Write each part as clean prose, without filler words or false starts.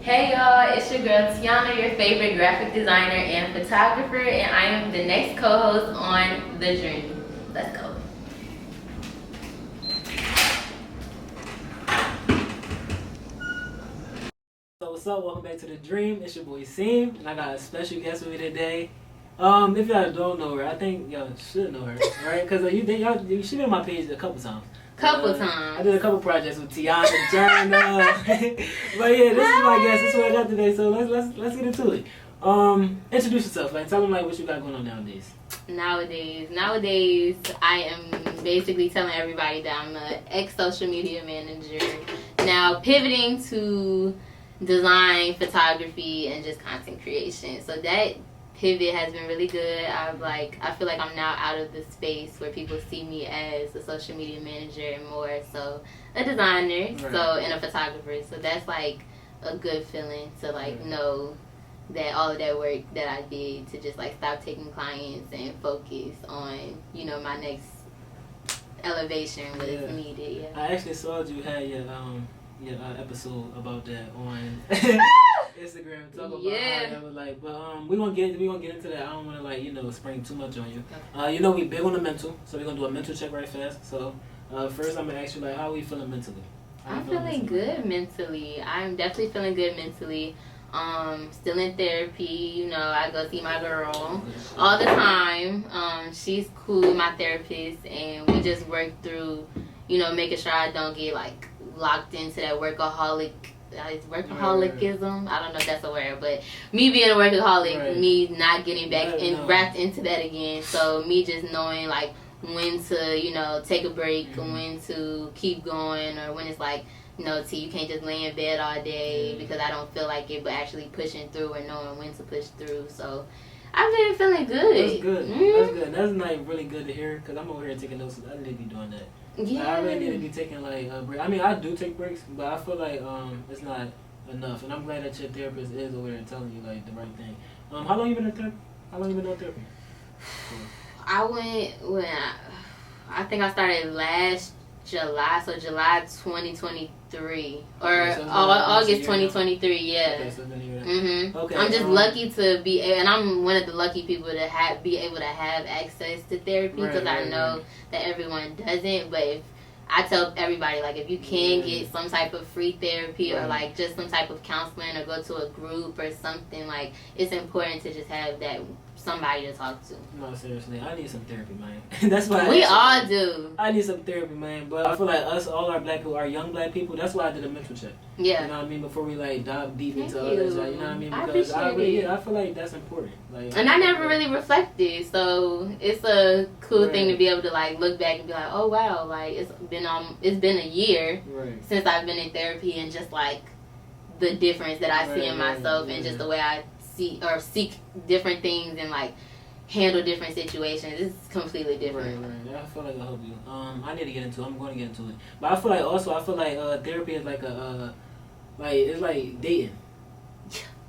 Hey y'all, it's your girl Tiana, your favorite graphic designer and photographer, and I am the next co-host on The Dream. Let's go. So what's up? Welcome back to The Dream. It's your boy Seem, and I got a special guest with me today. If y'all don't know her, I think y'all should know her, right? Because she been on my page a couple times. Times. I did a couple projects with Tianasjournal. But yeah, this is my guest. This is what I got today. So let's get into it. Introduce yourself. Like, tell them like what you got going on nowadays. Nowadays, I am basically telling everybody that I'm an ex-social media manager, now pivoting to design, photography, and just content creation. So that pivot has been really good. I feel like I'm now out of the space where people see me as a social media manager and more so a designer, right. and a photographer. So that's like a good feeling to know that all of that work that I did to just like stop taking clients and focus on my next elevation was needed. Yeah. I actually saw you had your episode about that on Instagram. Talk about how that was like, but we gonna get into that. I don't want to spring too much on you. Okay. We big on the mental, so we're gonna do a mental check right fast. So first I'm gonna ask you how are you feeling mentally? I'm feeling good mentally. I'm definitely feeling good mentally. Still in therapy. I go see my girl all the time. She's cool, my therapist, and we just work through making sure I don't get like locked into that workaholism. I don't know if that's a word, but me being a workaholic, me not getting back wrapped into that again. So me just knowing like when to take a break, when to keep going, or when it's like T, you can't just lay in bed all day because I don't feel like it, but actually pushing through and knowing when to push through. So I've been feeling good. That's good. That's good. That's like really good to hear because I'm over here taking notes. I need to be doing that. Yeah. I really need to be taking like a break. I mean, I do take breaks, but I feel like it's not enough. And I'm glad that your therapist is over there telling you like the right thing. How long you been in therapy? I think I started last July, so July 2023 or August 2023. Yeah. Okay, so Okay. I'm just lucky to be, and I'm one of the lucky people to be able to have access to therapy because I know that everyone doesn't. But if I tell everybody, like, if you can get some type of free therapy or like just some type of counseling or go to a group or something, like, it's important to just have that somebody to talk to. No, seriously, I need some therapy, man. That's why we all do. I need some therapy, man. But I feel like all our black people, our young black people, that's why I did a mental check. Yeah. You know what I mean? Before we like dive deep into others, like, you know what I mean? Because I feel like that's important. Like, and I never really reflected, so it's a cool thing to be able to like look back and be like, oh wow, like it's been a year since I've been in therapy, and just like the difference that I see in myself and just the way I see or seek different things and like handle different situations. It's completely different. Right. I feel like I'll help you. I need to get into it. I'm going to get into it. But I feel like therapy is like it's like dating.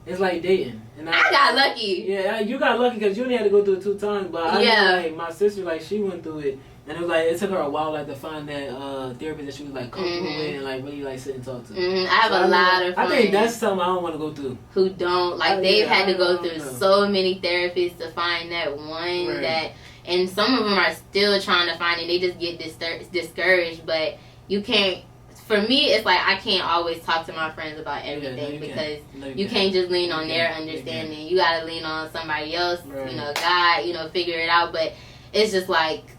It's like dating. And I got lucky. Yeah, you got lucky because you only had to go through it 2 times. But I know, like, my sister, like, she went through it. And it was like, it took her a while, like, to find that therapist that she was, like, comfortable with and, like, really, like, sit and talk to. I have a lot of friends. I think that's something I don't want to go through. Who don't. Like, they've had to go through so many therapists to find that one that, and some of them are still trying to find it. They just get discouraged. But you can't, for me, it's like I can't always talk to my friends about everything because you can't just lean on their understanding. You got to lean on somebody else, God, figure it out. But it's just like,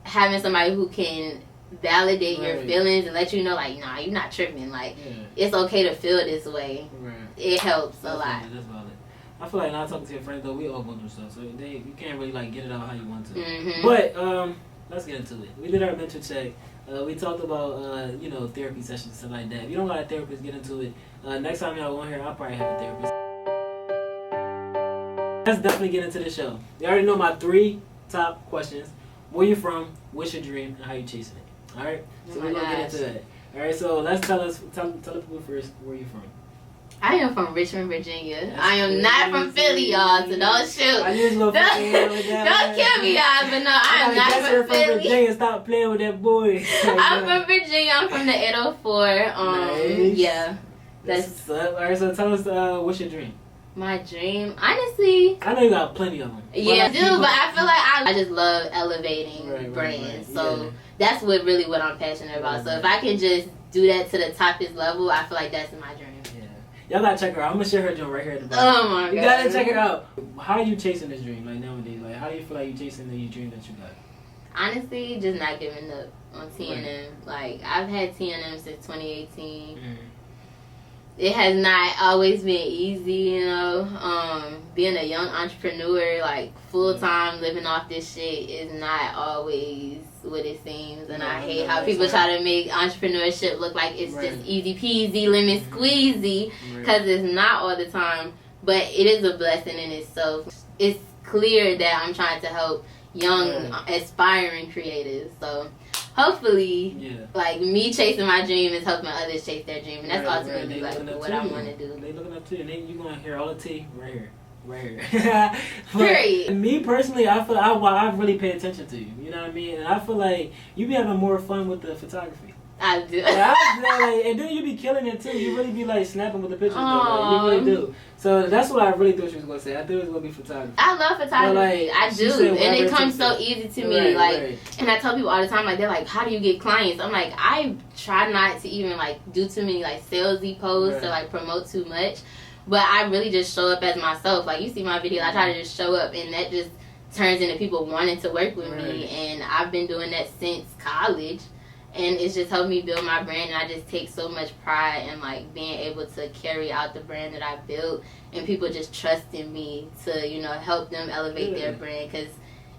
having somebody who can validate your feelings and let you know, like, nah, you're not tripping. Like, it's okay to feel this way. It helps a lot. That's valid. I feel like not talking to your friends, though, we all going through stuff, so you can't really, like, get it out how you want to. But, let's get into it. We did our mental check. We talked about, therapy sessions and stuff like that. If you don't got a therapist, get into it. Next time y'all on here, I'll probably have a therapist. Let's definitely get into the show. You already know my 3 top questions. Where you from, what's your dream, and how you chasing it. Alright? So we're going to get into that. Alright, so let's tell the people first where you from. I am from Richmond, Virginia. I am not from Philly, y'all, so don't shoot. I knew don't kill me, y'all, but no, I am not from Philly. Virginia, stop playing with that boy. I'm from Virginia. I'm from the 804. Nice. Yeah. That's all right. So tell us, what's your dream? my dream. Honestly, I know you got plenty of them. yeah, I do, but I feel like I just love elevating brands. Right. So that's what I'm passionate about. So if I can just do that to the toppest level, I feel like that's my dream. Y'all gotta check her out. I'm gonna share her joint right here at the bottom. Oh my god. You gotta check her out. How are you chasing this dream, like nowadays? Like, how do you feel like you chasing the dream that you got? Honestly, just not giving up on TNM. Right. Like, I've had TNM since 2018. Mm-hmm. It has not always been easy, you know. Being a young entrepreneur, like, full-time living off this shit is not always what it seems. And I hate how people try to make entrepreneurship look like it's just easy peasy, lemon squeezy, because it's not all the time. But it is a blessing in itself. It's clear that I'm trying to help young, aspiring creators. So hopefully, like, me chasing my dream is helping others chase their dream, and that's ultimately like what I want to do. They looking up to you, and then you gonna hear all the tea right here. Period. Me personally, I feel I really pay attention to you. You know what I mean? And I feel like you be having more fun with the photography. I do. And then you be killing it too. You really be like snapping with the pictures. Like, you really do. So that's what I really thought she was gonna say. I thought it was gonna be photography. I love photography. I do, and it comes so easy to me. And I tell people all the time, like, they're like, "How do you get clients?" I'm like, I try not to even like do too many like salesy posts or like promote too much, but I really just show up as myself. Like, you see my video, I try to just show up, and that just turns into people wanting to work with me. And I've been doing that since college. And it's just helped me build my brand, and I just take so much pride in like being able to carry out the brand that I built, and people just trusting me to, you know, help them elevate their brand, because,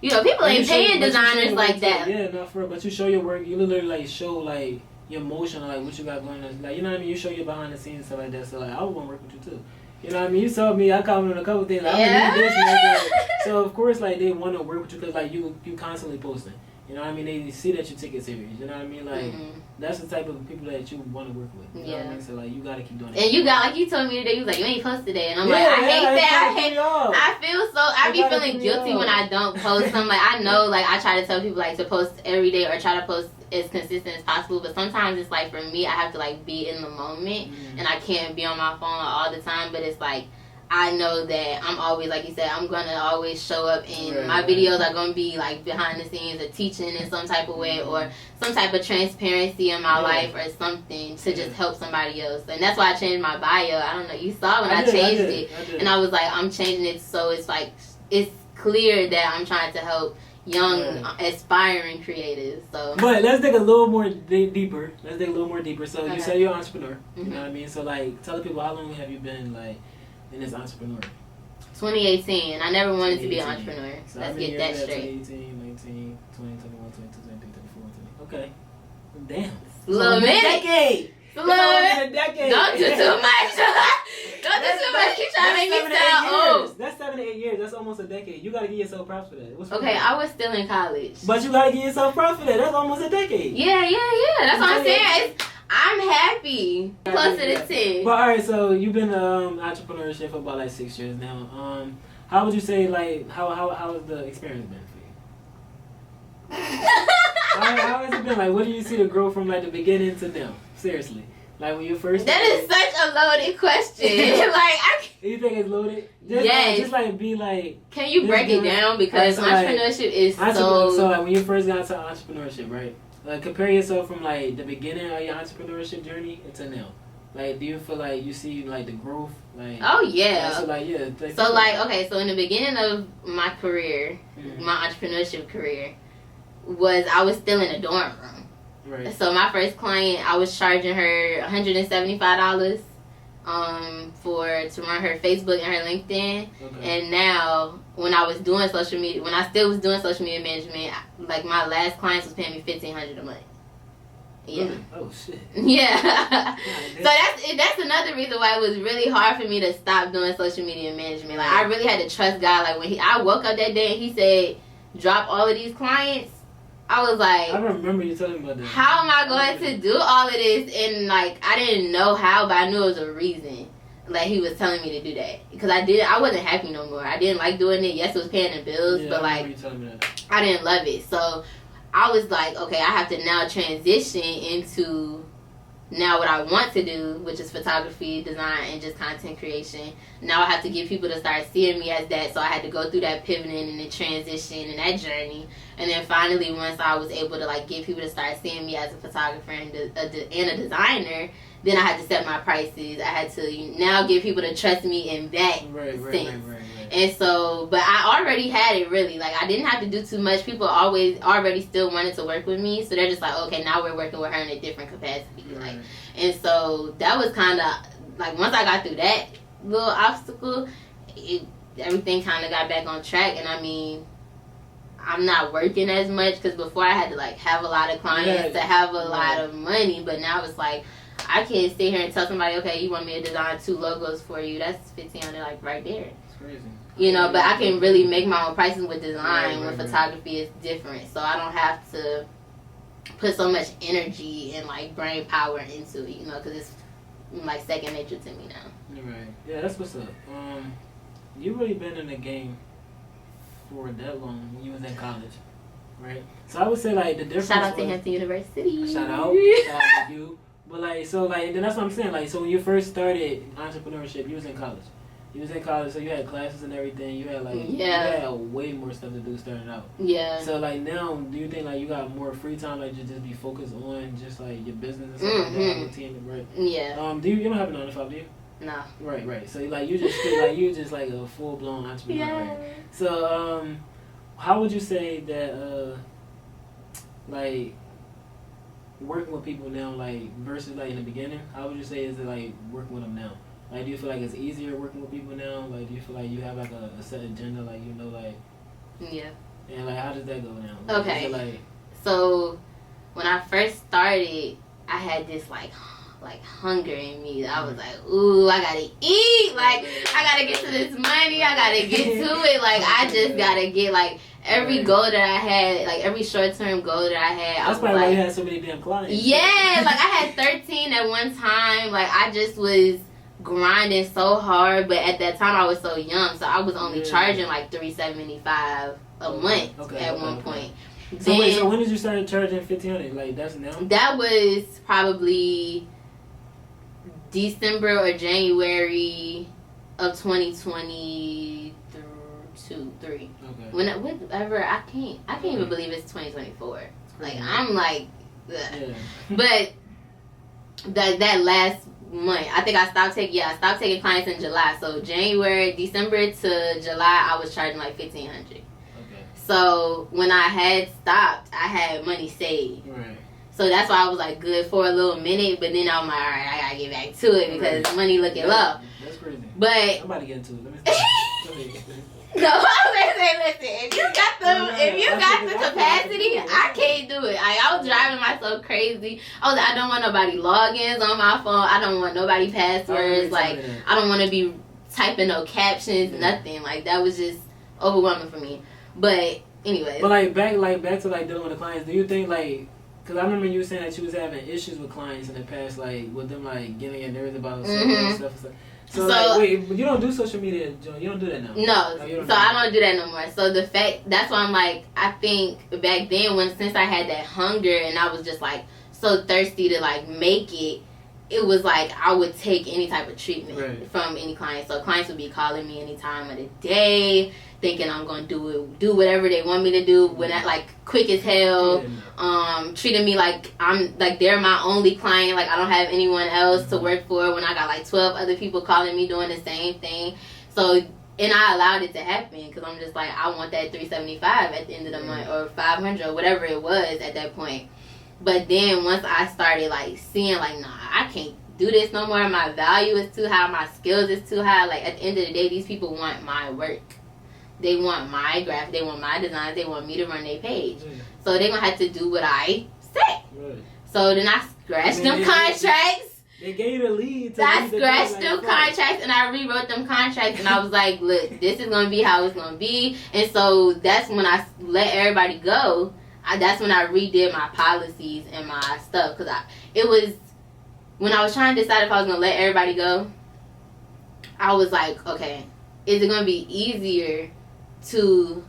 you know, people ain't paying designers like that. Yeah, not for real. But you show your work. You literally like show like your emotion, like what you got going on. Like, you know what I mean? You show your behind the scenes and stuff like that. So like, I would want to work with you too. You know what I mean? You saw me. I commented on a couple things. Like, I need this and that. So of course, like, they want to work with you because like you constantly posting. You know what I mean? They see that you take it serious. You know what I mean? Like, that's the type of people that you want to work with. You know what I mean? So, like, you got to keep doing it. And you got, like, you told me today, you was like, you ain't post today. And I'm like, I hate that. I feel so, I be feeling guilty when I don't post. I'm like, I know, like, I try to tell people, like, to post every day or try to post as consistent as possible. But sometimes it's like, for me, I have to, like, be in the moment. And I can't be on my phone all the time. But it's like, I know that I'm always, like you said, I'm going to always show up, and my videos are going to be like behind the scenes or teaching in some type of way, or some type of transparency in my life or something to just help somebody else. And that's why I changed my bio. I don't know, you saw when I changed it. And I was like, I'm changing it so it's like, it's clear that I'm trying to help young, aspiring creators. So, but let's dig a little more deeper. So you said you're an entrepreneur. You know what I mean? So, like, tell the people, how long have you been, like, in this entrepreneur? 2018. I never wanted to be an entrepreneur. So let's get that straight. 2018, 19, 20, 21, 22, 23, 24, 25. Okay. Damn. A little minute. Decade. A little decade. Don't do too much. Don't do too much. Keep trying to make me sound old. That's 7 to 8 years. That's almost a decade. You got to give yourself props for that. Okay, I was still in college. But you got to give yourself props for that. That's almost a decade. Yeah. That's what I'm saying. I'm happy. Closer to 10. But alright, so you've been entrepreneurship for about like 6 years now. How would you say, like, how has the experience been for you? How has it been? Like, what do you see the growth from like the beginning to now? Seriously. Like, when you first That is such a loaded question. You think it's loaded? Just like be like. Can you break it down? Because entrepreneurship is so. So like when you first got into entrepreneurship, right? Like, compare yourself from like the beginning of your entrepreneurship journey until now. Like, do you feel like you see like the growth? Like, oh yeah. So like okay, so in the beginning of my career, my entrepreneurship career, I was still in a dorm room. Right. So my first client, I was charging her $175 to run her Facebook and her LinkedIn. Okay. And now, when I was doing social media, when I still was doing social media management, like, my last clients was paying me $1,500 a month. Yeah. Really? Oh shit. Yeah. So that's another reason why it was really hard for me to stop doing social media management. Like, I really had to trust God. Like, when I woke up that day and he said, drop all of these clients, I was like, I remember you telling me about that. How am I going to do all of this? And like, I didn't know how, but I knew it was a reason. Like, he was telling me to do that. Because I wasn't happy no more. I didn't like doing it. Yes, it was paying the bills, but like, I didn't love it. So I was like, okay, I have to now transition into now what I want to do, which is photography, design, and just content creation, now I have to get people to start seeing me as that. So I had to go through that pivoting and the transition and that journey. And then finally, once I was able to like get people to start seeing me as a photographer and a designer, then I had to set my prices. I had to now get people to trust me in that sense. Right. And so, but I already had it really. Like, I didn't have to do too much. People already still wanted to work with me. So they're just like, okay, now we're working with her in a different capacity. Right. Like, and so that was kind of, like, once I got through that little obstacle, everything kind of got back on track. And I mean, I'm not working as much because before I had to, like, have a lot of clients to have a lot of money. But now it's like, I can't sit here and tell somebody, okay, you want me to design 2 logos for you. That's $1,500, like, right there. Crazy. You know, but I can really make my own prices with design. With photography, it's different. So I don't have to put so much energy and like brain power into it, you know, because it's like second nature to me now. Right. Yeah, that's what's up. You really been in the game for that long when you was in college, right? So I would say like the difference. Shout out to Hampton University. Shout out to you. But like, so like, then that's what I'm saying. Like, so when you first started entrepreneurship, you was in college. You was in college, so you had classes and everything. You had like, you had way more stuff to do starting out. Yeah. So like now, do you think like you got more free time, like just be focused on just like your business and stuff like that, routine, right? Yeah. Do you don't have a 9 to 5, do you? No. Right. So like you just like a full blown entrepreneur. Yeah. Right? So how would you say that like working with people now, like versus like in the beginning? How would you say is it like working with them now? Like, do you feel like it's easier working with people now? Like, do you feel like you have like a set agenda, like you know, like and like how does that go now? Like, okay. Like, so when I first started, I had this like hunger in me. I was like, ooh, I gotta eat. Like, I gotta get to this money. I gotta get to it. Like, I just gotta get like every goal that I had, like every short-term goal that I had. That's probably why you had so many damn clients. Yeah, like I had 13 at one time. Like, I just was grinding so hard, but at that time I was so young, so I was only charging like $375 a month at one point. So wait, so when did you start charging $1,500? Like that's now? That was probably December or January of 2023. Okay. Whatever, I can't even believe it's 2024. Like I'm like, but that last month, I think I stopped taking clients in July. So December to July, I was charging like $1,500. Okay. So when I had stopped, I had money saved. Right. So that's why I was like good for a little minute, but then I'm like, all right, I gotta get back to it because money looking low. That's crazy. But I'm about to get into it. Let me start. No, listen. If you got the capacity, I can't do it. I was driving myself crazy. I was like, I don't want nobody logins on my phone. I don't want nobody passwords. Like, I don't want to be typing no captions, nothing. Like, that was just overwhelming for me. But anyway. But like back to like dealing with the clients. Do you think like? Because I remember you saying that you was having issues with clients in the past, like with them like getting your nerves about certain stuff and stuff. So like, wait, you don't do social media, Joe. You don't do that now. No, I don't do that no more. So that's why I'm like, I think back then since I had that hunger and I was just like so thirsty to like make it, it was like I would take any type of treatment from any client. So clients would be calling me any time of the day, thinking I'm gonna do whatever they want me to do when I like quick as hell. Treating me like I'm like they're my only client, like I don't have anyone else to work for when I got like 12 other people calling me doing the same thing. So and I allowed it to happen because I'm just like I want that $375 at the end of the month or $500 or whatever it was at that point. But then once I started like seeing like, nah, I can't do this no more. My value is too high. My skills is too high. Like at the end of the day, these people want my work. They want my graph. They want my designs. They want me to run their page. So they're going to have to do what I say. So then I scratched them contracts. They gave you the lead. I scratched them contracts and I rewrote them contracts and I was like, look, this is going to be how it's going to be. And so that's when I let everybody go. That's when I redid my policies and my stuff. Because it was, when I was trying to decide if I was going to let everybody go, I was like, okay, is it going to be easier to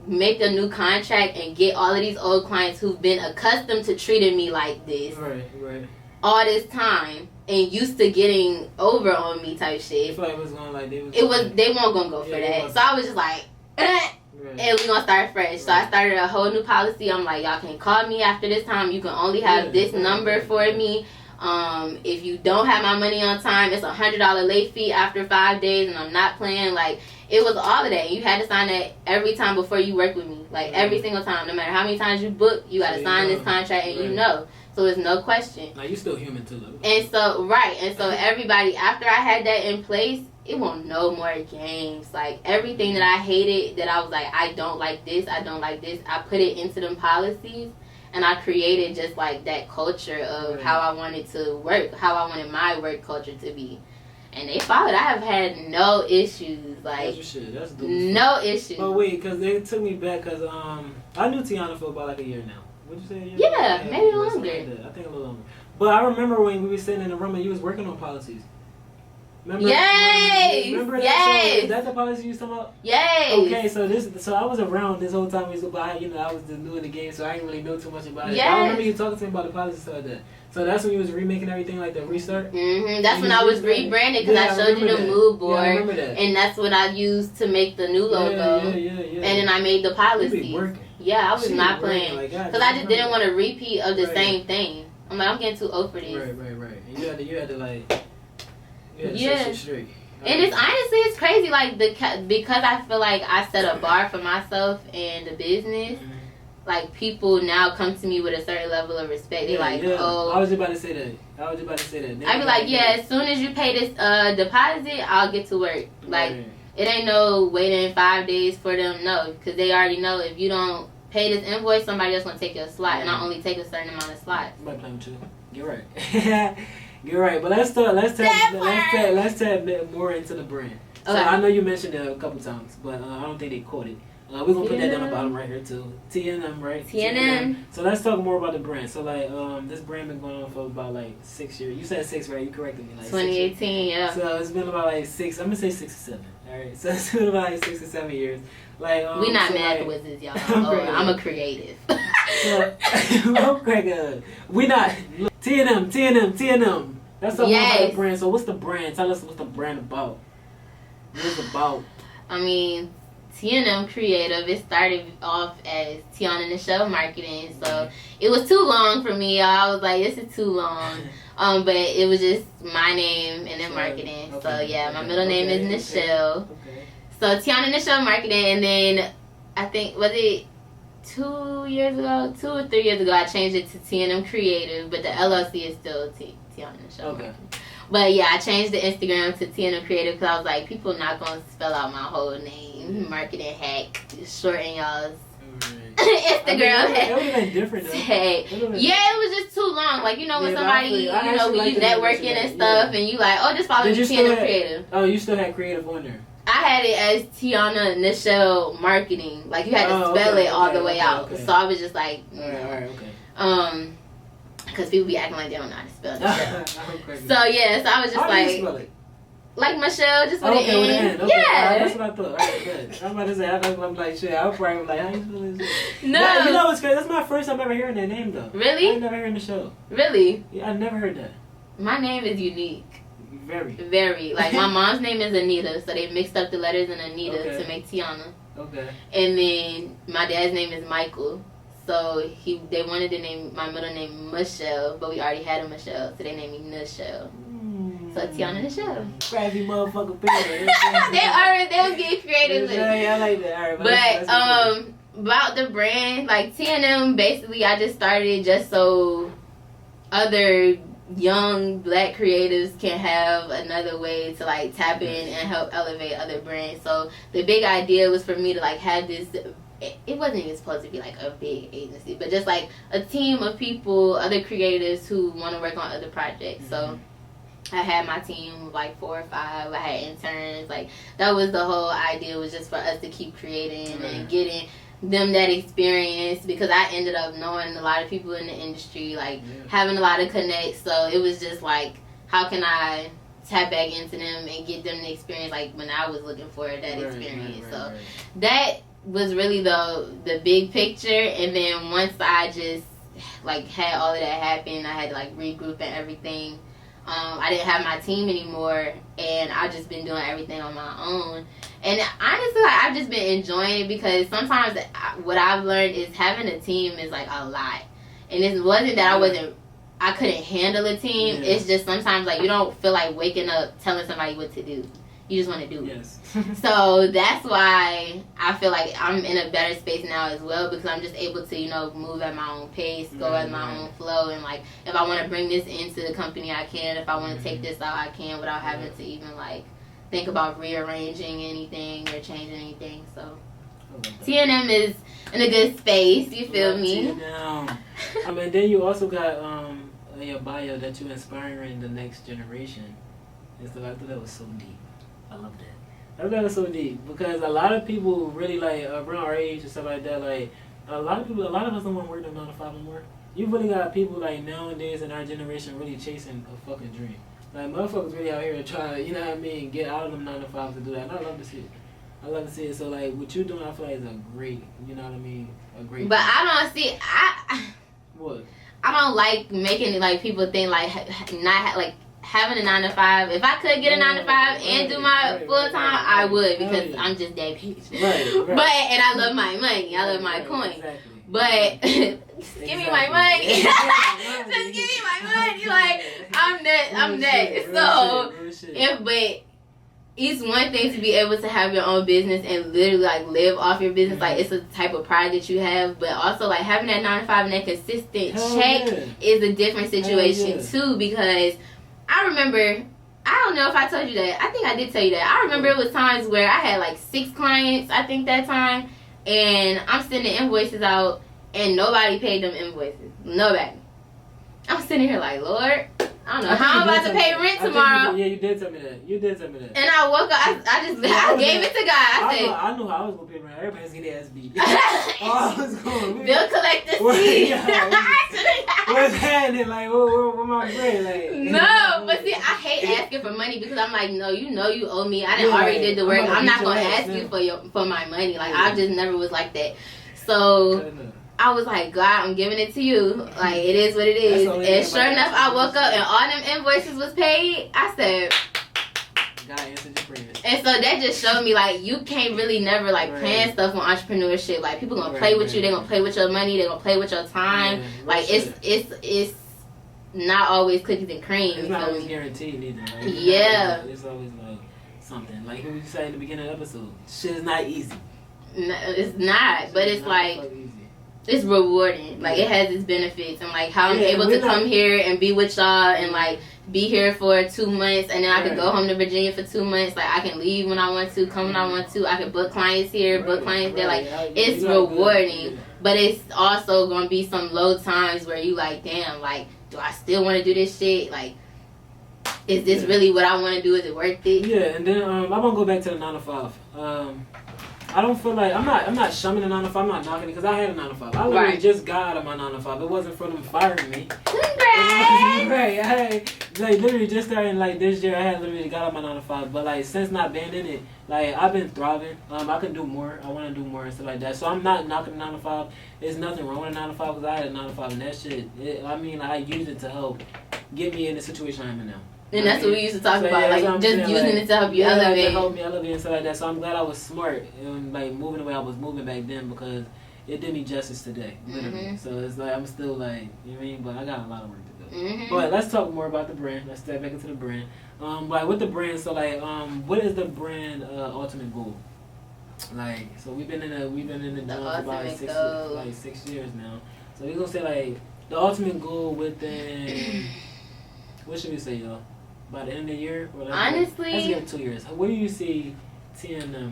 make a new contract and get all of these old clients who've been accustomed to treating me like this? Right. all this time and used to getting over on me type shit. I feel like it was going like they weren't gonna go for that. So I was just like, and we gonna start fresh. So I started a whole new policy. I'm like, y'all can't call me after this time. You can only have this number for me. If you don't have my money on time, it's $100 late fee after 5 days, and I'm not playing. Like, it was all of that. You had to sign that every time before you work with me. Like, every single time. No matter how many times you book, you gotta sign this contract, and you know. So it's no question. Now, you still human too, though. And so, and so everybody, after I had that in place, it won't no more games. Like, everything that I hated, that I was like, I don't like this, I put it into them policies. And I created just like that culture of how I wanted to work, how I wanted my work culture to be. And they followed. I have had no issues. Like, that's no issues. But wait, because they took me back, because I knew Tiana for about like a year now. Would you say a year? Yeah, maybe longer. Like I think a little longer. But I remember when we were sitting in the room and you was working on policies. Remember? Yes. Remember that? Yes. So is that the policy you was talking about? Yes. Okay, so I was around this whole time. I was just new in the game, so I didn't really know too much about it. Yes. I remember you talking to me about the policy stuff like that. So that's when you was remaking everything, like the restart? That's when I was rebranded, because I showed you the mood board. Yeah, I remember that. And that's what I used to make the new logo. Yeah. And then I made the policy. You be working. Yeah, I was not playing. Because I just didn't want a repeat of the same thing. I'm like, I'm getting too old for this. Right. And you had to set shit straight. And it's honestly, it's crazy, like, because I feel like I set a bar for myself and the business. Like, people now come to me with a certain level of respect. They're like, oh. I was about to say that. I'd be like, yeah, as soon as you pay this deposit, I'll get to work. Like, it ain't no waiting 5 days for them. No, because they already know if you don't pay this invoice, somebody else gonna take your slot, and I only take a certain amount of slots. Somebody playing with you. You're right. You're right. But let's tap more into the brand. So I know you mentioned it a couple times, but I don't think they caught it. We're going to put that down the bottom right here, too. TNM, right? TNM. So let's talk more about the brand. So, like, this brand been going on for about, like, 6 years. You said 6, right? You corrected me. Like 2018, yeah. So it's been about, like, 6. I'm going to say 6 or 7. All right? So it's been about, like, 6 or 7 years. Like, we not math wizards, y'all. I'm a creative. I'm cracking up. We not. TNM. That's the one about the brand. So what's the brand? Tell us what's the brand about. What's it about? I mean, TNM Creative, it started off as Tianasjournal Marketing, so it was too long for me. I was like, this is too long. But it was just my name and then marketing. So yeah, my middle name is Nichelle. So Tianasjournal Marketing, and then I think, was it 2 or 3 years ago, I changed it to TNM Creative, but the LLC is still Tianasjournal Marketing. But yeah, I changed the Instagram to TNM Creative because I was like, people not going to spell out my whole name. Marketing hack. Shorten y'all's Instagram hack. It would have been different though. Yeah, it was just too long. Like, you know, when somebody, when you networking and stuff, and you like, oh, just follow me TNM Creative. Oh, you still had creative on there? I had it as Tianasjournal Marketing. Like, you had to spell it all the way out. So I was just like, because people be acting like they don't know how to spell Nichelle. So yeah, so I was just how like, do you spell it? Like Michelle, just with an N. Okay. Yeah. That's what I thought. Alright, good. I'm about to say, I'm like, shit, I was probably like, how you spell this? No. You know what's crazy? That's my first time ever hearing that name, though. Really? I never heard Nichelle. Really? Yeah, I never heard that. My name is unique. Very. Like, my mom's name is Anita, so they mixed up the letters in Anita to make Tiana. Okay. And then my dad's name is Michael. So they wanted to name my middle name Michelle, but we already had a Michelle, so they named me Nichelle. So Tianasjournal. Crazy motherfucker people. they was getting creative. Yeah, I like that. All right, but about the brand, like TNM, basically I just started just so other young black creatives can have another way to like tap in and help elevate other brands. So the big idea was for me to like have this, it wasn't even supposed to be like a big agency, but just like a team of people, other creatives who want to work on other projects. So I had my team like 4 or 5. I had interns. Like, that was the whole idea, was just for us to keep creating and getting them that experience, because I ended up knowing a lot of people in the industry, like having a lot of connects. So it was just like, how can I tap back into them and get them the experience like when I was looking for that experience. So that was really the big picture. And then once I just like had all of that happen. I had to like regroup and everything. I didn't have my team anymore, and I just been doing everything on my own. And honestly, like, I've just been enjoying it because sometimes what I've learned is having a team is like a lot. And it wasn't that I couldn't handle a team. Yeah. It's just sometimes like you don't feel like waking up telling somebody what to do. You just want to do it. Yes. So that's why I feel like I'm in a better space now as well, because I'm just able to, you know, move at my own pace, go at my own flow, and like if I want to bring this into the company, I can. If I want to take this out, I can, without having to even like think about rearranging anything or changing anything. So TNM is in a good space. You feel me? I mean, then you also got in your bio that you're inspiring the next generation. And stuff. I thought that was so deep. I love that. I thought that was so deep because a lot of people really like around our age and stuff like that. Like a lot of us don't want to work no 9 to 5 anymore. You really got people like nowadays in our generation really chasing a fucking dream. Like motherfuckers really out here to try, you know what I mean, get out of them 9 to 5s to do that. And I love to see it. I love to see it. So like what you doing, I feel like is a great, you know what I mean, a great. But I don't see. What? I don't like making it like people think like like having a 9 to 5. If I could get a 9 to 5 and do my full time, I would, because I'm just that bitch. Right. But and I love my money. I love my coin. Exactly. But just give me my money. Just give me my money. Like I'm that. So but it's one thing to be able to have your own business and literally like live off your business. Like it's a type of pride that you have, but also like having that 9 to 5 and that consistent check is a different situation too, because I remember, I don't know if I told you that. I think I did tell you that. I remember it was times where I had like 6 clients, I think that time, and I'm sending invoices out and nobody paid them invoices. Nobody. I'm sitting here like, Lord, I don't know how I'm about to pay rent tomorrow. Yeah, you did tell me that. And I woke up, I gave it to God. I knew how I was going to pay rent. Everybody's getting their ass beat. I was going. Bill collector seat. What's happening? Like, where my bread? Like, no, but see, I hate asking for money because I'm like, no, you know you owe me. I done already did the work. I'm not going to ask you for my money. Like, I just never was like that. So I was like, God, I'm giving it to you. Like, it is what it is. And sure enough, I woke up and all them invoices was paid. I said, God answered your prayers. And so that just showed me, like, you can't really never, like, plan stuff on entrepreneurship. Like, people gonna play with you. They're gonna play with your money. They're gonna play with your time. Like, it's not always cookies and cream. It's not always guaranteed either. Like, it's always, like, something. Like we said in the beginning of the episode, shit is not easy. No, it's not. But it's like, it's rewarding. Like, it has its benefits. And, like, how I'm able to come here and be with y'all and, like, be here for 2 months, and then I can go home to Virginia for 2 months. Like, I can leave when I want to, come when I want to. I can book clients here, book clients there. Like, it's rewarding, but it's also going to be some low times where you like, damn, like, do I still want to do this shit? Like, is this really what I want to do? Is it worth it? Yeah, and then I'm going to go back to the 9 to 5. I don't feel like I'm not shunning the 9 to 5. I'm not knocking it because I had a 9 to 5. I literally just got out of my 9 to 5. It wasn't for them firing me. Congrats! Right. I had like literally just starting like this year. I had literally got out of my 9 to 5. But like since not being in it, like I've been thriving. I can do more. I want to do more and stuff like that. So I'm not knocking the 9 to 5. There's nothing wrong with a 9 to 5 because I had a 9 to 5 and that shit. I used it to help get me in the situation I'm in now. And that's what we used to talk about, like just using it to help you elevate. To help me elevate and stuff like that. So I'm glad I was smart and like moving the way I was moving back then because it did me justice today, literally. So it's like I'm still like, you know what I mean? But I got a lot of work to do. But let's talk more about the brand. Let's step back into the brand. Like with the brand, so like, what is the brand ultimate goal? Like, so we've been in the job for about 6 years now. So we're gonna say like the ultimate goal within. What should we say, y'all? By the end of the year? Or honestly, let's give it 2 years. Where do you see TNM?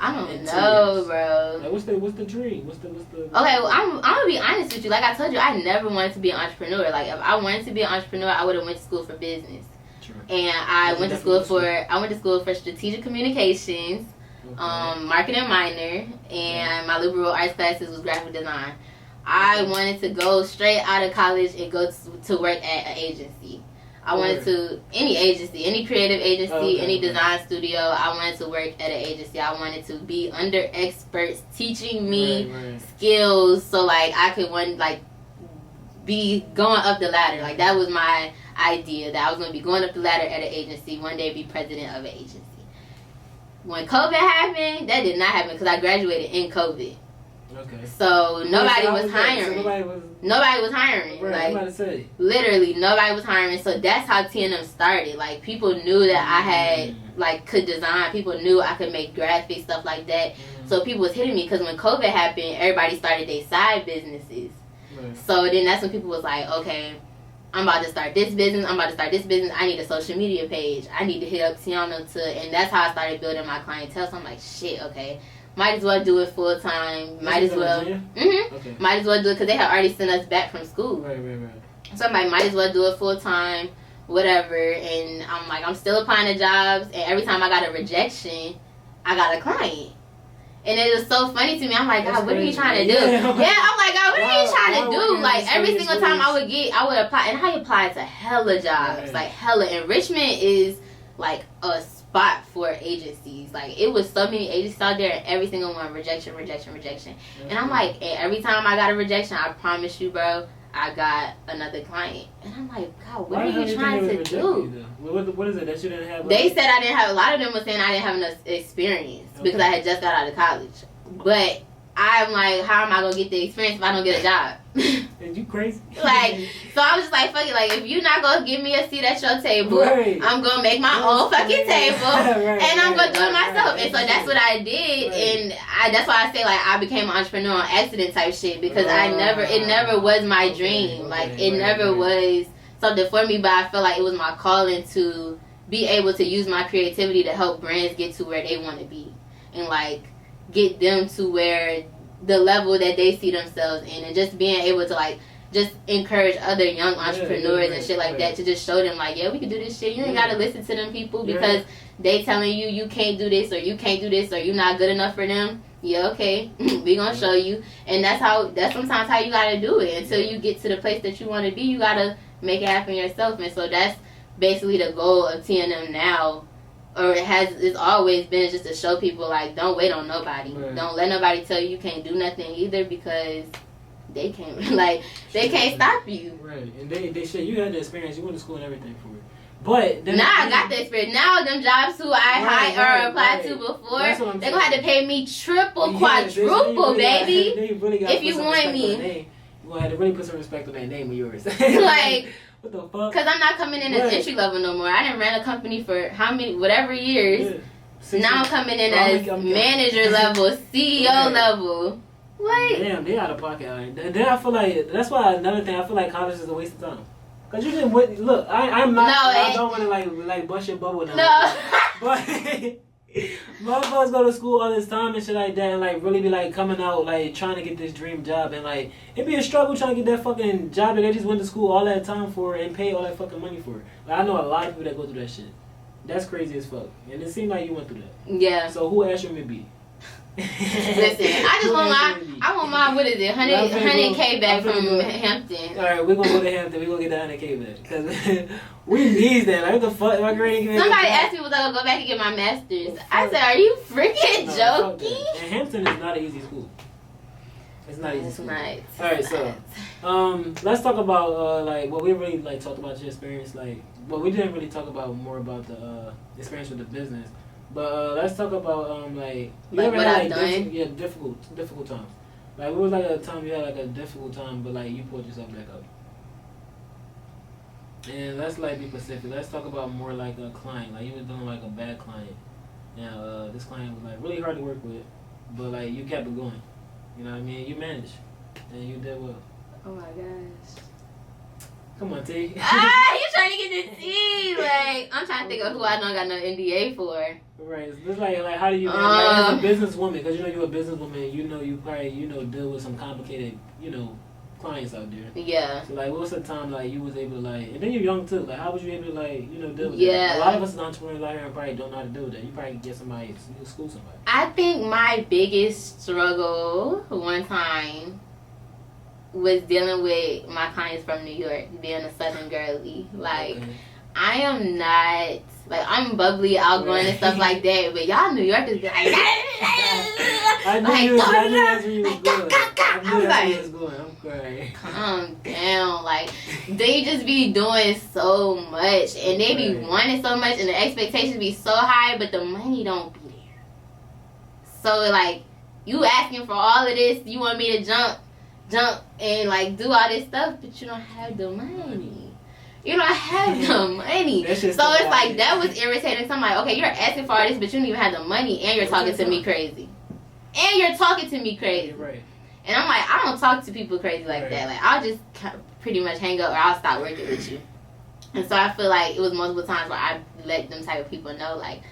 I don't know, bro. Like, what's the dream? What's the? Okay, well, I'm gonna be honest with you. Like I told you, I never wanted to be an entrepreneur. Like if I wanted to be an entrepreneur, I would have went to school for business. True. And I went to school for strategic communications, marketing minor, and my liberal arts classes was graphic design. I wanted to go straight out of college and go to work at an agency. I wanted to, any agency, any creative agency, any design studio. I wanted to work at an agency. I wanted to be under experts teaching me skills so like I could be going up the ladder. Like, that was my idea, that I was going to be going up the ladder at an agency, one day be president of an agency. When COVID happened, that did not happen because I graduated in COVID. Okay. So nobody was hiring. Nobody was hiring. Right, like, literally, nobody was hiring. So that's how T&M started. Like, people knew that I had, like, could design. People knew I could make graphics, stuff like that. So people was hitting me because when COVID happened, everybody started their side businesses. Right. So then that's when people was like, okay, I'm about to start this business. I need a social media page. I need to hit up Tiana and that's how I started building my clientele. So I'm like, shit, okay. Might as well do it full time. Might as well. Okay. Might as well do it because they had already sent us back from school. Right. So I'm like, might as well do it full time, whatever. And I'm like, I'm still applying to jobs. And every time I got a rejection, I got a client. And it was so funny to me. I'm like, God, what are you trying to do? Yeah, I'm like, God, what are you trying to do? Like, every single time I would apply. And I applied to hella jobs. Like, hella. And Richmond is, like, a spot for agencies. Like, it was so many agencies out there, and every single one, rejection. And I'm like, and every time I got a rejection, I promise you, bro, I got another client. And I'm like, God, what are you trying to do? What is it that you didn't have? They said I didn't have, a lot of them were saying I didn't have enough experience because I had just got out of college. But I'm like, how am I going to get the experience if I don't get a job? Are you crazy? Like, so I was just like, fuck it. Like, if you're not going to give me a seat at your table, I'm going to make my own fucking table. And I'm going to do it myself. And so that's what I did. And that's why I say, like, I became an entrepreneur on accident type shit. Because it never was my dream. Like, it never was something for me. But I felt like it was my calling to be able to use my creativity to help brands get to where they want to be. And, like, get them to where the level that they see themselves in, and just being able to, like, just encourage other young entrepreneurs and shit like that, to just show them, like, yeah, we can do this shit. You ain't gotta listen to them people because they telling you can't do this or you can't do this or you're not good enough for them. Yeah, okay, we gonna show you. And that's sometimes how you gotta do it. Until you get to the place that you want to be, you gotta make it happen yourself. And so that's basically the goal of T&M now. Or it's always been just to show people, like, don't wait on nobody. Don't let nobody tell you can't do nothing either, because they can't, like, they can't stop you. Right. And they said you had the experience, you went to school and everything for it. But then I got the experience. Now them jobs who I applied to before, they're going to have to pay me triple, quadruple, baby. If you want me. You're going to have to really put some respect on that name of yours. Like, what the fuck? Because I'm not coming in as entry level no more. I didn't run a company for whatever years. Yeah. Now I'm coming in as manager level, CEO level. What? Damn, they out of pocket. Then I feel like, that's why another thing, I feel like college is a waste of time. Because you didn't, look, I'm not, I don't want to like bust your bubble now. No. But motherfuckers go to school all this time and shit like that, and like really be like coming out like trying to get this dream job, and like it'd be a struggle trying to get that fucking job that they just went to school all that time for and pay all that fucking money for. Like, I know a lot of people that go through that shit. That's crazy as fuck. And it seemed like you went through that. Yeah. So who asked you to be? Listen, I want my, what is it, 100K back from Hampton. Alright, we're gonna go to Hampton. We're gonna get that 100K back. Because we need that. Like, what the fuck? My grade Somebody asked me was I gonna go back and get my master's. I said, are you freaking joking? And Hampton is not an easy school. It's not easy. It's not. Alright, so let's talk about like what we really like talked about your experience, like, but we didn't really talk about more about the experience with the business. But let's talk about like you ever what had I've done? difficult times. Like, what was like a time you had like a difficult time, but like you pulled yourself back up. And let's like be specific. Let's talk about more like a client. Like, you was doing like a bad client. Now this client was like really hard to work with, but like you kept it going. You know what I mean? You managed, and you did well. Oh my gosh. Come on, T. You trying to get the T? Like, I'm trying to think of who I don't got no NDA for. Right. It's like how do you, like, as a businesswoman, because you know you're a businesswoman, you know you probably, you know, deal with some complicated, you know, clients out there. Yeah. So like, what was the time like you was able to like, and then you're young too, like how was you able to like, you know, deal with that? A lot of us as entrepreneurs out here probably don't know how to deal with that. You probably can get somebody, you can school somebody. I think my biggest struggle one time was dealing with my clients from New York, being a Southern girly. Like, I am not, like, I'm bubbly, outgoing and stuff like that, but y'all New Yorkers be like, I knew you was, I knew that's where you was going. I knew that's where you was going. I'm crying. Calm down. Like, they just be doing so much, and they be wanting so much, and the expectations be so high, but the money don't be there. So, like, you asking for all of this, you want me to jump and, like, do all this stuff, but you don't have the money. You don't have the money. So it's like, that was irritating. So I'm like, okay, you're asking for all this, but you don't even have the money, and you're talking to me crazy. And you're talking to me crazy. Right. And I'm like, I don't talk to people crazy like that. Like, I'll just pretty much hang up or I'll stop working with you. And so I feel like it was multiple times where I let them type of people know, like,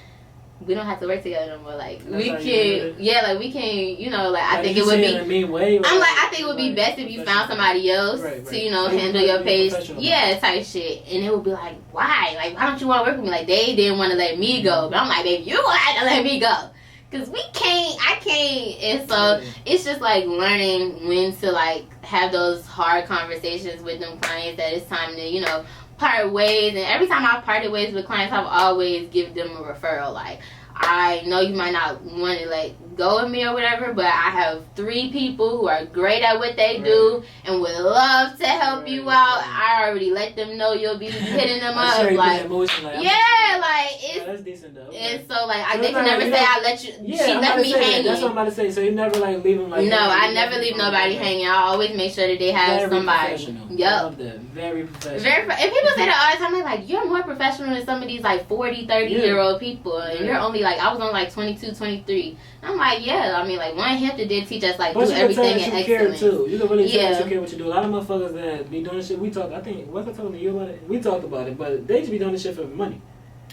we don't have to work together no more. Like, we can, we can, you know, like, I think it would be, I'm like, I think it would be best if you found somebody else to, you know, handle your page. Yeah, type shit. And it would be like, why? Like, why don't you want to work with me? Like, they didn't want to let me go. But I'm like, baby, you gonna have to let me go. Because I can't. And so it's just like learning when to, like, have those hard conversations with them clients that it's time to, you know, part ways. And every time I've parted ways with clients, I've always given them a referral. Like, I know you might not want to let go of me or whatever, but I have 3 people who are great at what they do and would love to help you out. I already let them know you'll be hitting them up. Sure, like, it's that's decent though. And so, like, they can never say I let you. Yeah, she left me hanging. That's what I'm about to say. So you never, like, leave them like. No, I never leave nobody hanging. I always make sure that they have somebody. Yep. I love that. Very professional. And people say that all the time. They're like, you're more professional than some of these, like, 40, 30-year-old people. And you're only, like, I was only, like, 22, 23. I'm like, yeah. I mean, like, one Hampton did teach us, like, do everything in excellence. Too. You can really tell that you care what you do. A lot of motherfuckers that be doing this shit, I think, was I talking to you about it? We talked about it, but they just be doing this shit for money.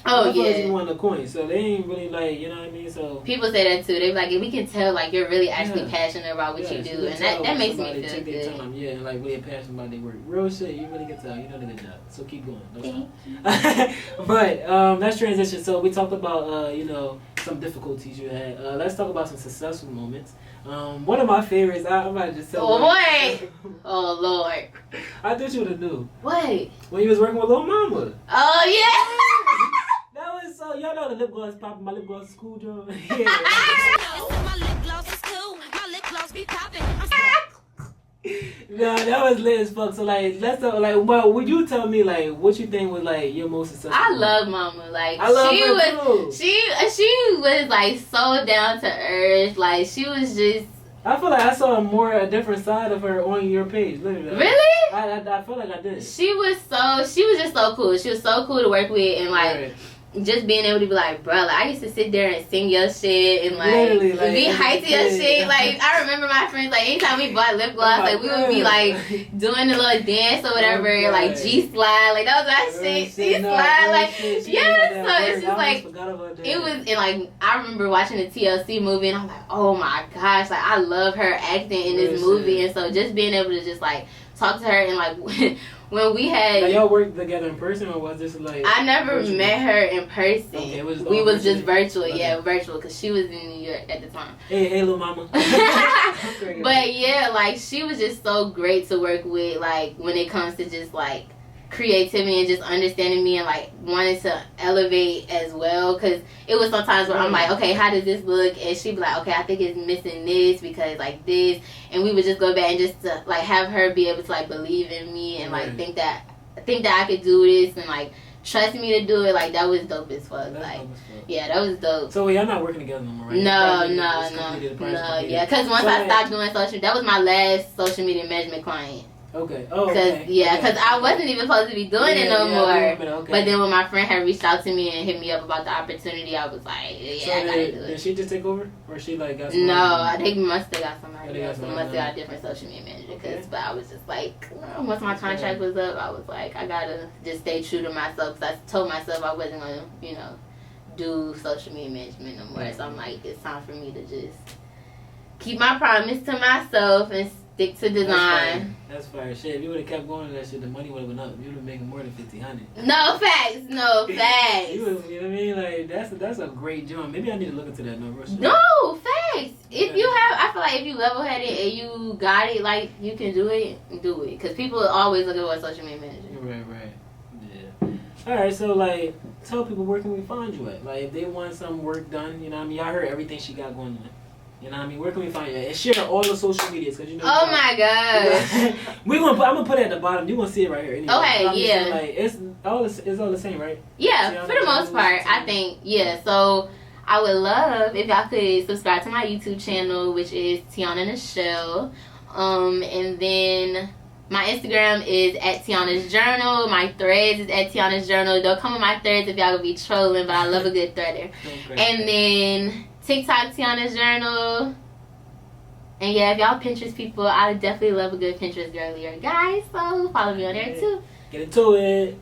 Oh, yeah. Just want the coin, so they ain't really, like, you know what I mean? So people say that too. They be like, we can tell, like, you're really actually passionate about what you do, and that makes me feel good. Time. Yeah, like, really passionate about their work. Real shit, you really can tell. You done a good job. So keep going. Don't stop. But let's transition. So we talked about you know, some difficulties you had. Let's talk about some successful moments. One of my favorites. I'm about to just tell. Oh boy! Oh Lord! I thought you would have knew. What? When you was working with Lil Mama. Oh yeah! That was so. Y'all know the lip gloss popping. My lip gloss is cool, Joe. Yeah. My lip gloss is cool. My lip gloss be popping. No, that was lit as fuck. So, like, let's talk. Like, well, would you tell me, like, what you think was, like, your most successful? I love Mama. Like, I love her too. She was, like, so down to earth. Like, she was just. I feel like I saw a different side of her on your page. Literally. Really? I feel like I did. She was just so cool. She was so cool to work with, and, like, just being able to be like, bro, like, I used to sit there and sing your shit and, like be hyped to your shit. Like, I remember my friends, like, anytime we bought lip gloss, like, we would be, like, doing a little dance or whatever, like, G-slide. Like, that was my shit. G-slide. Like, yeah, so it's just, like, it was, and, like, I remember watching the TLC movie, and I'm like, oh, my gosh, like, I love her acting in this movie. And so just being able to just, like, talk to her and, like, when we had... Now, y'all worked together in person, or was this, like... I never virtual? met her in person. Okay, we was just virtual. Okay. Yeah, virtual, because she was in New York at the time. Hey, little mama. But, yeah, like, she was just so great to work with, like, when it comes to just, like, creativity and just understanding me and, like, wanting to elevate as well. Because it was sometimes where I'm like, okay, how does this look? And she'd be like, okay, I think it's missing this because, like, this. And we would just go back and just to, like, have her be able to, like, believe in me and, like, think that I could do this and, like, trust me to do it. Like, that was dope as fuck. Like, yeah, that was dope. So y'all not working together no more, right? No. Yeah, because once I stopped doing social, that was my last social media management client. Okay. Oh, okay. Because I wasn't even supposed to be doing it no more. Okay. But then when my friend had reached out to me and hit me up about the opportunity, I was like, yeah, I gotta do it. Did she just take over? Or she, like, got somebody? No, I think must have got somebody else. Must have got a different social media manager. But I was just like, once my contract was up, I was like, I gotta just stay true to myself. Because I told myself I wasn't going to, you know, do social media management no more. So I'm like, it's time for me to just keep my promise to myself and stick to design. That's fire. Shit, if you would have kept going to that shit, the money would have went up. You would have making more than $1,500. No facts. You know what I mean? Like, that's a great job. Maybe I need to look into that number. No facts. If you have, I feel like if you level headed and you got it, like, you can do it. Because people are always looking for a social media manager. Right. Yeah. All right, so like, tell people where can we find you at? Like, if they want some work done, you know what I mean? Y'all heard everything she got going on. You know what I mean? Where can we find you at? And share all the social medias, cause you know. Oh my gosh. I'm gonna put it at the bottom. You gonna see it right here. Anyway. Okay, yeah. So, like, it's all the same, right? Yeah, for the most part, I think. Yeah, so I would love if y'all could subscribe to my YouTube channel, which is Tianasjournal. And then my Instagram is at Tianasjournal. My threads is at Tianasjournal. Don't come on my threads if y'all gonna be trolling, but I love a good threader. And then TikTok Tianasjournal. And yeah, if y'all Pinterest people, I would definitely love a good Pinterest girlier, guys. So follow me on there too. Get into it.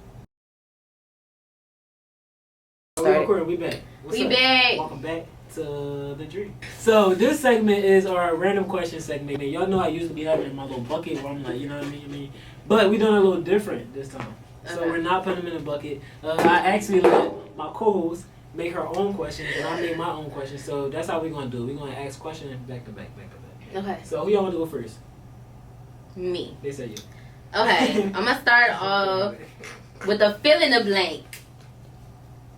We back. We back. Welcome back to the dream. So this segment is our random question segment. Y'all know I usually be having my little bucket where I'm like, you know what I mean? But we doing a little different this time. So we're not putting them in a bucket. I actually let my co-host make her own questions and I make my own questions. So that's how we're gonna do it. We're gonna ask questions back to back. Okay. So who y'all wanna go first? Me. They said you. Okay. I'm gonna start off with a fill in the blank.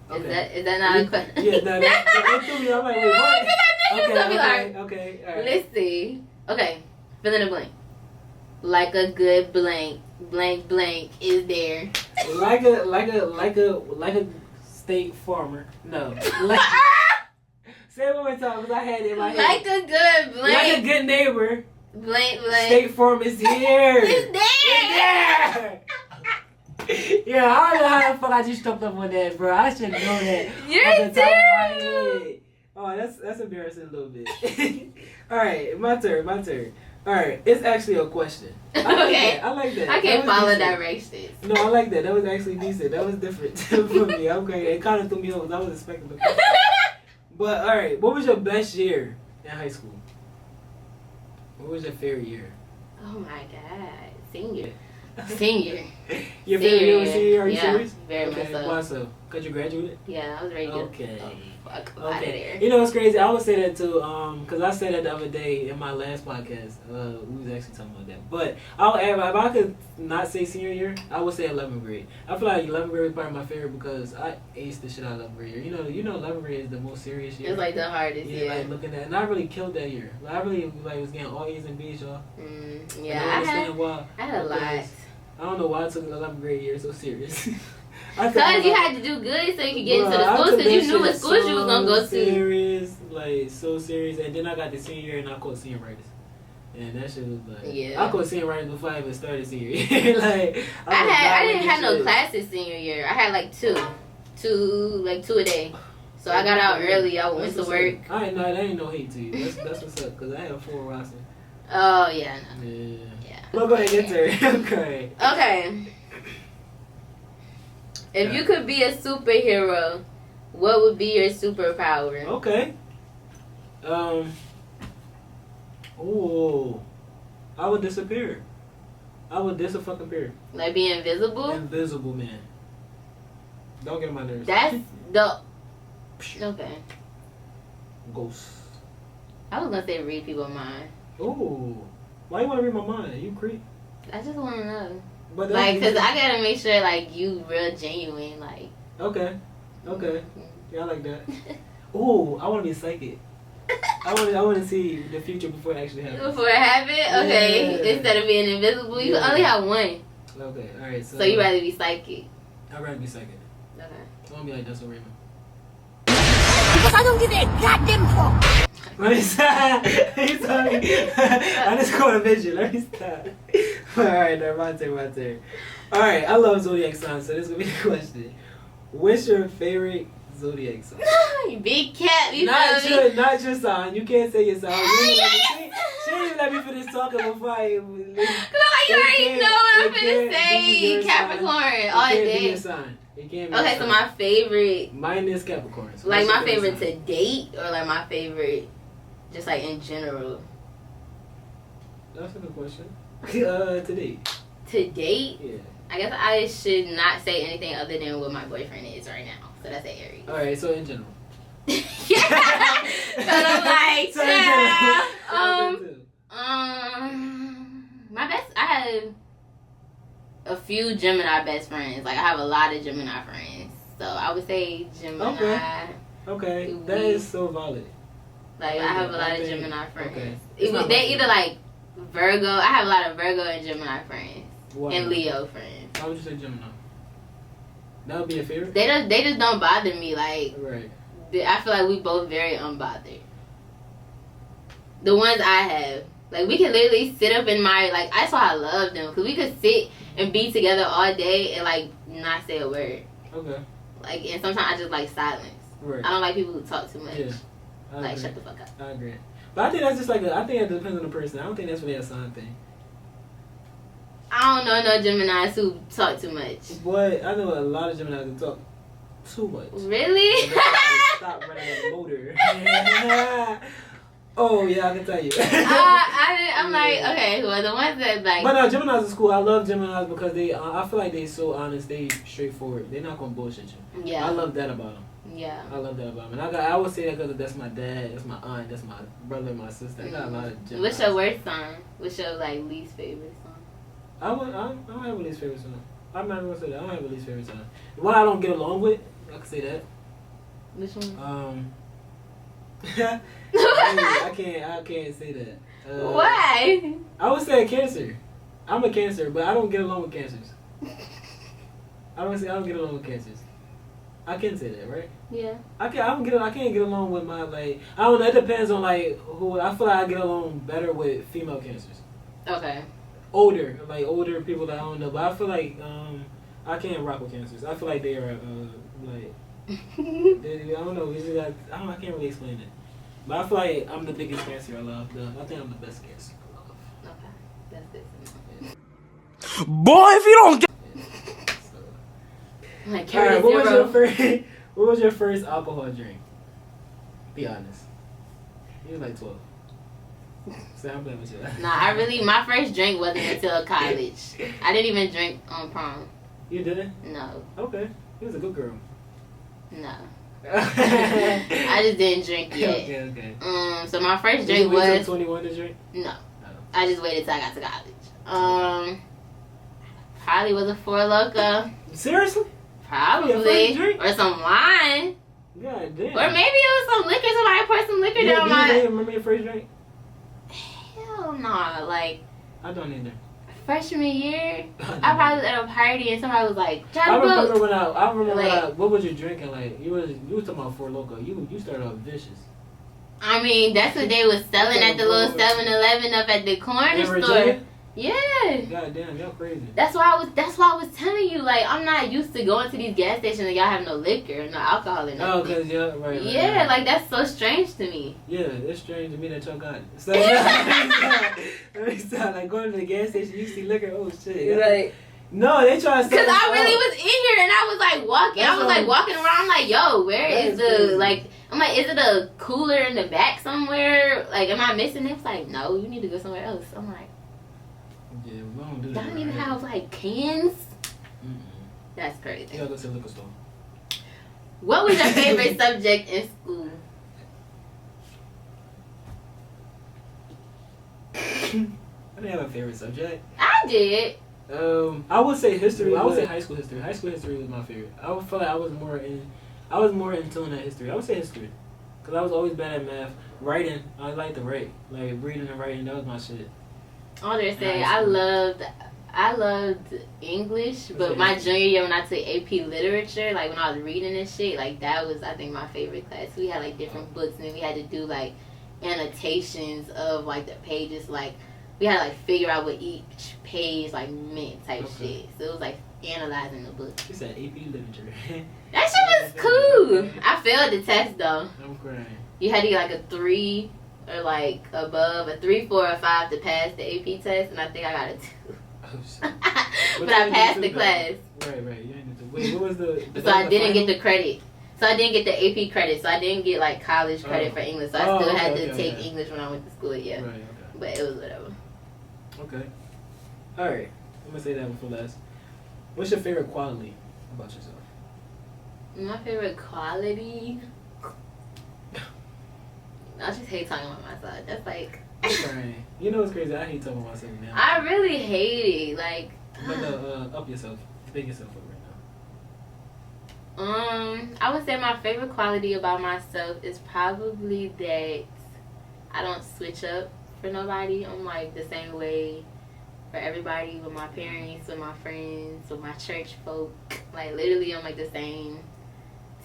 Okay. Is that not a question? Yeah, no, that threw me. I'm like, wait, what? Okay, all right. Let's see. Okay, fill in the blank. Like a good blank is there. Like a state farmer. No. Like, say it one more time because I had it in my head. Like a good blank. Like a good neighbor. Blank. State farm is here. It's there. Yeah, I don't know how the fuck I just jumped up on that, bro. I should know that. You're terrible. Oh, that's embarrassing a little bit. All right, my turn. All right, it's actually a question. Okay. I like that. I can't follow decent. directions. No, I like that. That was actually decent. That was different for me. Okay, it kind of threw me off. I was expecting the question. But all right, what was your best year in high school? What was your favorite year? Oh my god, senior. Your favorite year was senior? Are you yeah, serious? Very okay, much so. why so? Because you graduated? Yeah, I was ready to okay. Fuck out of there. You know what's crazy? I would say that too, because I said that the other day in my last podcast. We was actually talking about that. But if I could not say senior year, I would say 11th grade. I feel like 11th grade was probably my favorite because I aced the shit out of 11th grade year. You know 11th grade is the most serious year. It's like the hardest year. Like looking at, and I really killed that year. Like, I really was getting all A's and B's, y'all. Yeah, I had a lot. I don't know why I took the 11th grade year so serious. Because you had to do good so you could get into the schools because you knew what schools you was going to go to. So serious. And then I got the senior year and I caught senioritis. And that shit was like... Yeah. I caught senioritis before I even started senior year. Like, I didn't have no classes senior year. I had like two a day. So I got out early. I went to work. I ain't know. That ain't no hate to you. That's what's up. Because I have 4 roster. Oh, yeah. No. Yeah. Well, go ahead and get to it. Okay. If you could be a superhero, what would be your superpower? Okay. I would disappear. I would disappear. Like be invisible? Invisible man. Don't get on my nerves. That's the... Okay. Ghost. I was gonna say read people's mind. Ooh. Why you want to read my mind? You creep. I just want to know. But like, because I gotta make sure, like, you real genuine, like... Okay. Yeah, I like that. Ooh, I want to be psychic. I want to see the future before it actually happens. Before it happens? Okay. Yeah. Instead of being invisible, you can only have one. Okay, alright. So you rather be psychic? I'd rather be psychic. Okay. I want to be like Dustin Raymond. Because I don't give a goddamn fuck. Let me stop. I just caught a vision. Let me stop. Alright, now my turn. Alright, I love zodiac signs, so this will be the question. What's your favorite zodiac sign? Big cat, you not feel me? Not your sign. You can't say your sign. She didn't even let me finish talking before I... You already know what I'm finna say. Capricorn, all day. It can't be okay, so my favorite... Mine is Capricorn. So like my favorite to date, or like my favorite just like in general? That's a good question. To date. To date? Yeah. I guess I should not say anything other than what my boyfriend is right now. So that's an Aries. Alright, so in general. Yeah. But I'm like, so my best, I a few Gemini best friends. Like I have a lot of Gemini friends, so I would say Gemini. Okay, that is so valid. Like I have a lot of Gemini friends. Okay. They either like Virgo. I have a lot of Virgo and Gemini friends and Leo friends. Why would you say Gemini? That would be a favorite. They just don't bother me. Like right. I feel like we both very unbothered. The ones I have, like we can literally sit up in my like. That's why I love them because we could sit and be together all day and like not say a word. Okay. Like and sometimes I just like silence. Right. I don't like people who talk too much. Yeah. Like shut the fuck up. I agree. But I think that's just like I think it depends on the person. I don't think that's really a sign thing. I don't know no Geminis who talk too much. Boy, I know a lot of Geminis who talk too much. Really? Stop running that motor. Oh yeah, I can tell you. I'm like, okay, well the ones that like. But no, Geminis is cool. I love Geminis because they. I feel like they so honest. They straightforward. They're not gonna bullshit you. Yeah. I love that about them. Yeah. I love that about them. And I would say that because that's my dad, that's my aunt, that's my brother, my sister. I got a lot of Geminis. What's your worst sign? What's your like least favorite song? I don't have a least favorite song. I'm not even gonna say that. I don't have a least favorite song. The one I don't get along with, I can say that. Which one? I can't say that. Why? I would say Cancer. I'm a Cancer, but I don't get along with Cancers. I don't get along with Cancers. I can say that, right? Yeah. I can't get along with my like. I don't know. It depends on like who. I feel like I get along better with female Cancers. Okay. Older people that I don't know, but I feel like I can't rock with Cancers. I feel like they are like. I don't know. I can't really explain it. But I feel like I'm the biggest Cancer I love. I think I'm the best Cancer I love. Okay. That's good. Yeah. Boy, if you don't get. Like, alright, what was your first alcohol drink? Be honest. You was like 12. So I'm playing with you. Nah, my first drink wasn't until college. I didn't even drink on prom. You didn't? No. Okay. You was a good girl. No. I just didn't drink yet. Okay. So my first drink Did you wait was till 21 to drink? No. I just waited till I got to college. Probably was a Four Loko. Seriously? Probably. Or some wine. God damn. Or maybe it was some liquor. Somebody poured some liquor down my. Do you remember your first drink? Hell no. Like. I don't either. Freshman year, I probably was at a party and somebody was like, I remember what was you drinking? Like you was talking about Four Loko. You started off vicious. I mean, that's what they was selling at the little 7-Eleven up at the corner store. Yeah. God damn, y'all crazy. That's why I was telling you, like, I'm not used to going to these gas stations and y'all have no liquor, no alcohol in Oh, cause right. Yeah, like that's so strange to me. Yeah, it's strange to me that y'all got it. So, like going to the gas station, you see liquor. Oh shit. Like. No, they try to. Cause I really was in here and I was like walking. I was like walking around. I'm like, yo, where is the crazy. Like? I'm like, is it a cooler in the back somewhere? Like, am I missing it? It's like, no, you need to go somewhere else. I'm like. Yeah, we don't do that. Y'all don't even have like cans. Mm-mm. That's crazy. You gotta go to the liquor store. What was your favorite subject in school? I didn't have a favorite subject. I did. I would say history. I would say high school history. High school history was my favorite. I would feel like I was more in tune at history. I would say history, cause I was always bad at math. Writing, I like to write, like reading and writing. That was my shit. I'll just say I loved English, but my junior year when I took AP Literature, like when I was reading and shit, like that was I think my favorite class. We had like different books and then we had to do like annotations of like the pages, like we had to like figure out what each page like meant type shit. So it was like analyzing the book. You said AP Literature. That shit was cool. I failed the test though. I'm crying. You had to get like a 3 or like above a 3, 4, or 5 to pass the AP test, and I think I got a 2. Oh shit! But I passed the class. Right. You ain't to. Wait, what was the? So I didn't get the credit. So I didn't get the AP credit. So I didn't get like college credit for English. So I still had to take English when I went to school. Yeah. Right. Okay. But it was whatever. Okay. All right. I'm gonna say that before last. What's your favorite quality about yourself? My favorite quality. I just hate talking about myself. That's like. Right. You know what's crazy? I hate talking about myself now. I really hate it. Like, But up yourself, big yourself up right I would say my favorite quality about myself is probably that I don't switch up for nobody. I'm like the same way for everybody, with my parents, with my friends, with my church folk. Like literally, I'm like the same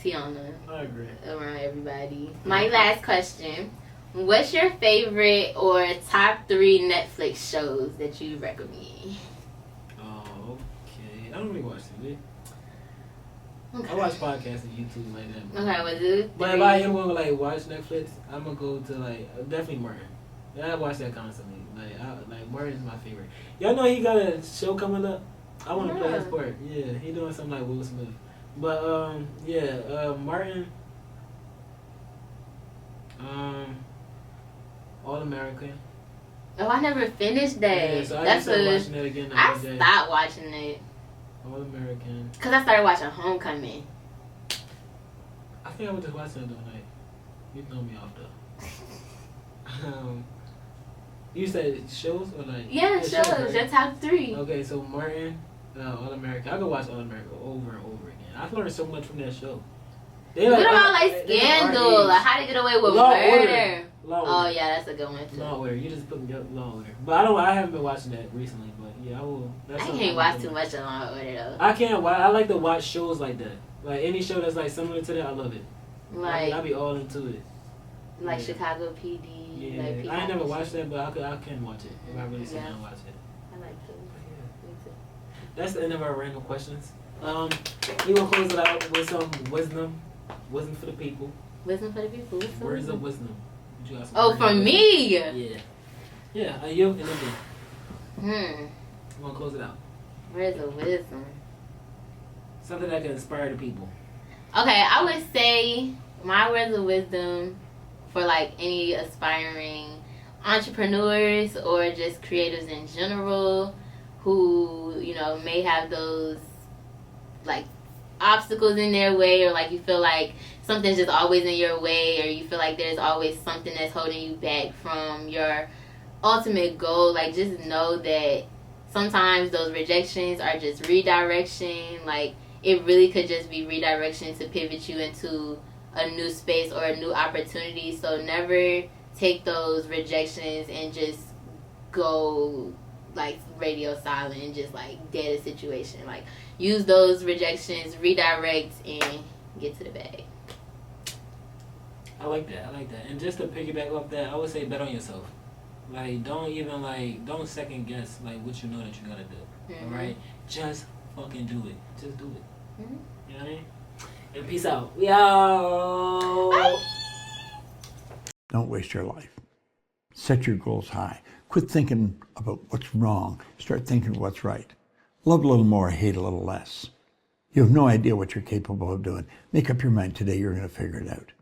Tiana. I agree. Around everybody. My last question: what's your favorite or top 3 Netflix shows that you recommend? Oh, okay. I don't really watch TV. Okay. I watch podcasts and YouTube like that. Okay, was it? But if I am gonna like watch Netflix, I'm gonna go to like definitely Martin. Yeah, I watch that constantly. Like Martin is my favorite. Y'all know he got a show coming up. I want to play his part. Yeah, he doing something like Will Smith. But Martin. All American. Oh, I never finished that. Yeah, so I That's started watching that again. I stopped watching it. All American. Cause I started watching Homecoming. I think I was just watching it the other night. You throw me off though. You said shows or like? Yeah, shows. Right? Your top 3. Okay, so Martin, All American. I could watch All American over and over again. I've learned so much from that show. What about like Scandal? Like How to Get Away with Murder? Oh yeah, that's a good one too. Law and Order. You just put me up Law and Order. But I haven't been watching that recently. But yeah, I will. I can't watch too much of Law and Order though. I can't. I like to watch shows like that. Like any show that's like similar to that, I love it. Like I'll be all into it. Like Chicago PD. Yeah, like I ain't never watched that, but I can watch it if I really sit down and watch it. I like it. Me too. That's the end of our random questions. We gonna close it out with some wisdom for the people. Wisdom for the people. Words of wisdom. You got some Oh, words for of me. wisdom? Yeah. You and then me. I'm gonna close it out. Words of wisdom. Something that can inspire the people. Okay, I would say my words of wisdom for like any aspiring entrepreneurs or just creators in general who, may have those like obstacles in their way, or like you feel like something's just always in your way, or you feel like there's always something that's holding you back from your ultimate goal. Like just know that sometimes those rejections are just redirection. Like it really could just be redirection to pivot you into a new space or a new opportunity. So never take those rejections and just go like radio silent and just like dead a situation. Like use those rejections, redirect, and get to the bag. I like that. And just to piggyback off that, I would say bet on yourself. Like don't second guess like what you know that you gotta do. Mm-hmm. All right, just fucking do it. Just do it. Mm-hmm. You know what I mean? And peace out. Yo. Bye. Don't waste your life. Set your goals high. Quit thinking about what's wrong. Start thinking what's right. Love a little more, hate a little less. You have no idea what you're capable of doing. Make up your mind today, you're going to figure it out.